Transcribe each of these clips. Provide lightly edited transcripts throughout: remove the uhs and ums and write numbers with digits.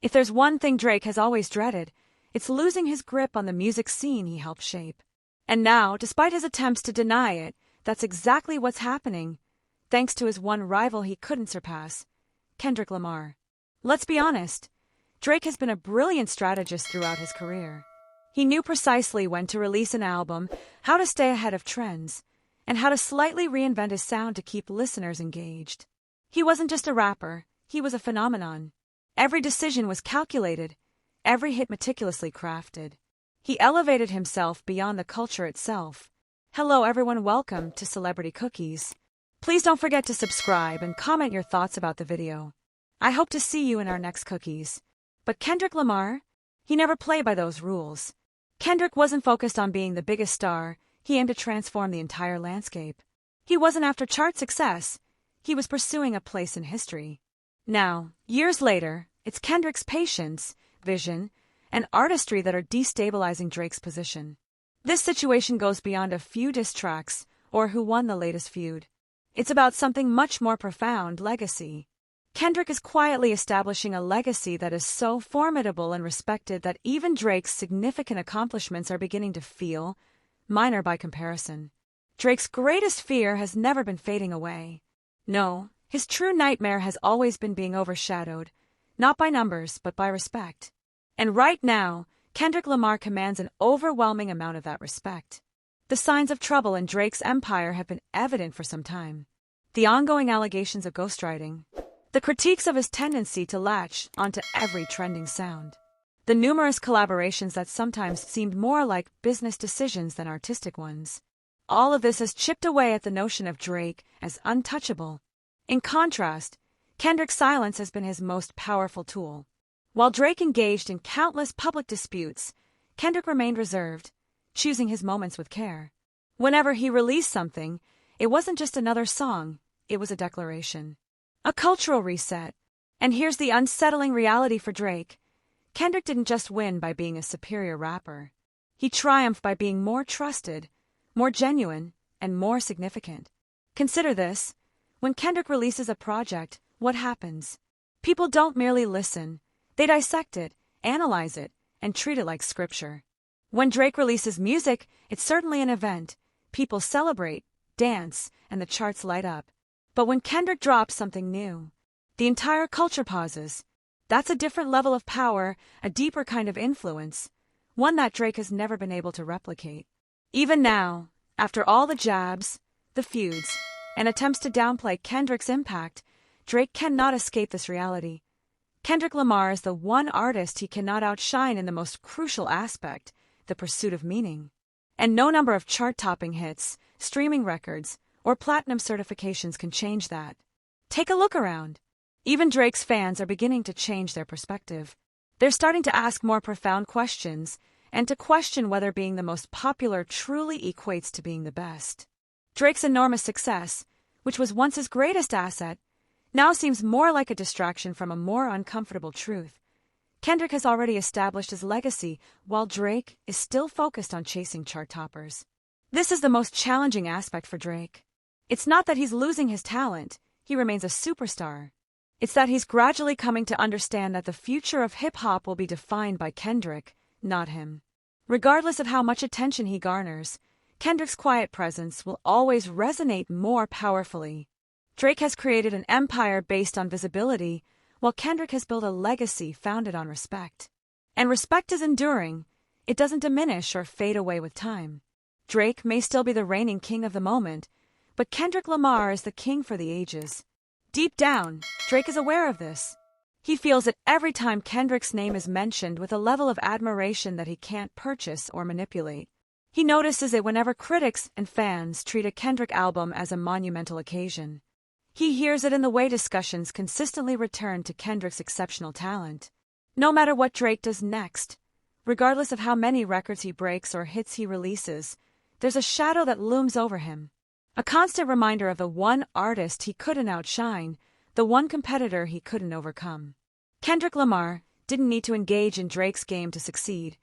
If there's one thing Drake has always dreaded, it's losing his grip on the music scene he helped shape. And now, despite his attempts to deny it, that's exactly what's happening, thanks to his one rival he couldn't surpass, Kendrick Lamar. Let's be honest, Drake has been a brilliant strategist throughout his career. He knew precisely when to release an album, how to stay ahead of trends, and how to slightly reinvent his sound to keep listeners engaged. He wasn't just a rapper, he was a phenomenon. Every decision was calculated, every hit meticulously crafted. He elevated himself beyond the culture itself. Hello everyone, welcome to Celebrity Cookies. Please don't forget to subscribe and comment your thoughts about the video. I hope to see you in our next cookies. But Kendrick Lamar? He never played by those rules. Kendrick wasn't focused on being the biggest star, he aimed to transform the entire landscape. He wasn't after chart success, he was pursuing a place in history. Now, years later, it's Kendrick's patience, vision, and artistry that are destabilizing Drake's position. This situation goes beyond a few diss tracks, or who won the latest feud. It's about something much more profound: legacy. Kendrick is quietly establishing a legacy that is so formidable and respected that even Drake's significant accomplishments are beginning to feel minor by comparison. Drake's greatest fear has never been fading away. No, his true nightmare has always been being overshadowed, not by numbers, but by respect. And right now, Kendrick Lamar commands an overwhelming amount of that respect. The signs of trouble in Drake's empire have been evident for some time. The ongoing allegations of ghostwriting, the critiques of his tendency to latch onto every trending sound, the numerous collaborations that sometimes seemed more like business decisions than artistic ones. All of this has chipped away at the notion of Drake as untouchable. In contrast, Kendrick's silence has been his most powerful tool. While Drake engaged in countless public disputes, Kendrick remained reserved, choosing his moments with care. Whenever he released something, it wasn't just another song, it was a declaration. A cultural reset. And here's the unsettling reality for Drake. Kendrick didn't just win by being a superior rapper. He triumphed by being more trusted, more genuine, and more significant. Consider this. When Kendrick releases a project, what happens? People don't merely listen. They dissect it, analyze it, and treat it like scripture. When Drake releases music, it's certainly an event. People celebrate, dance, and the charts light up. But when Kendrick drops something new, the entire culture pauses. That's a different level of power, a deeper kind of influence, one that Drake has never been able to replicate. Even now, after all the jabs, the feuds, and attempts to downplay Kendrick's impact, Drake cannot escape this reality. Kendrick Lamar is the one artist he cannot outshine in the most crucial aspect, the pursuit of meaning. And no number of chart-topping hits, streaming records, or platinum certifications can change that. Take a look around. Even Drake's fans are beginning to change their perspective. They're starting to ask more profound questions, and to question whether being the most popular truly equates to being the best. Drake's enormous success, which was once his greatest asset, now seems more like a distraction from a more uncomfortable truth. Kendrick has already established his legacy, while Drake is still focused on chasing chart toppers. This is the most challenging aspect for Drake. It's not that he's losing his talent, he remains a superstar. It's that he's gradually coming to understand that the future of hip-hop will be defined by Kendrick, not him. Regardless of how much attention he garners, Kendrick's quiet presence will always resonate more powerfully. Drake has created an empire based on visibility, while Kendrick has built a legacy founded on respect. And respect is enduring. It doesn't diminish or fade away with time. Drake may still be the reigning king of the moment, but Kendrick Lamar is the king for the ages. Deep down, Drake is aware of this. He feels it every time Kendrick's name is mentioned with a level of admiration that he can't purchase or manipulate. He notices it whenever critics and fans treat a Kendrick album as a monumental occasion. He hears it in the way discussions consistently return to Kendrick's exceptional talent. No matter what Drake does next, regardless of how many records he breaks or hits he releases, there's a shadow that looms over him. A constant reminder of the one artist he couldn't outshine, the one competitor he couldn't overcome. Kendrick Lamar didn't need to engage in Drake's game to succeed.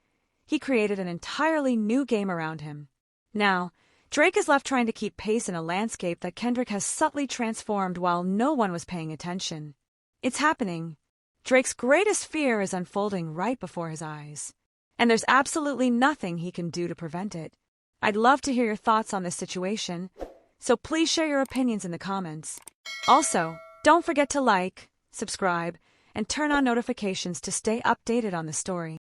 He created an entirely new game around him. Now, Drake is left trying to keep pace in a landscape that Kendrick has subtly transformed while no one was paying attention. It's happening. Drake's greatest fear is unfolding right before his eyes, and there's absolutely nothing he can do to prevent it. I'd love to hear your thoughts on this situation, so please share your opinions in the comments. Also, don't forget to like, subscribe, and turn on notifications to stay updated on the story.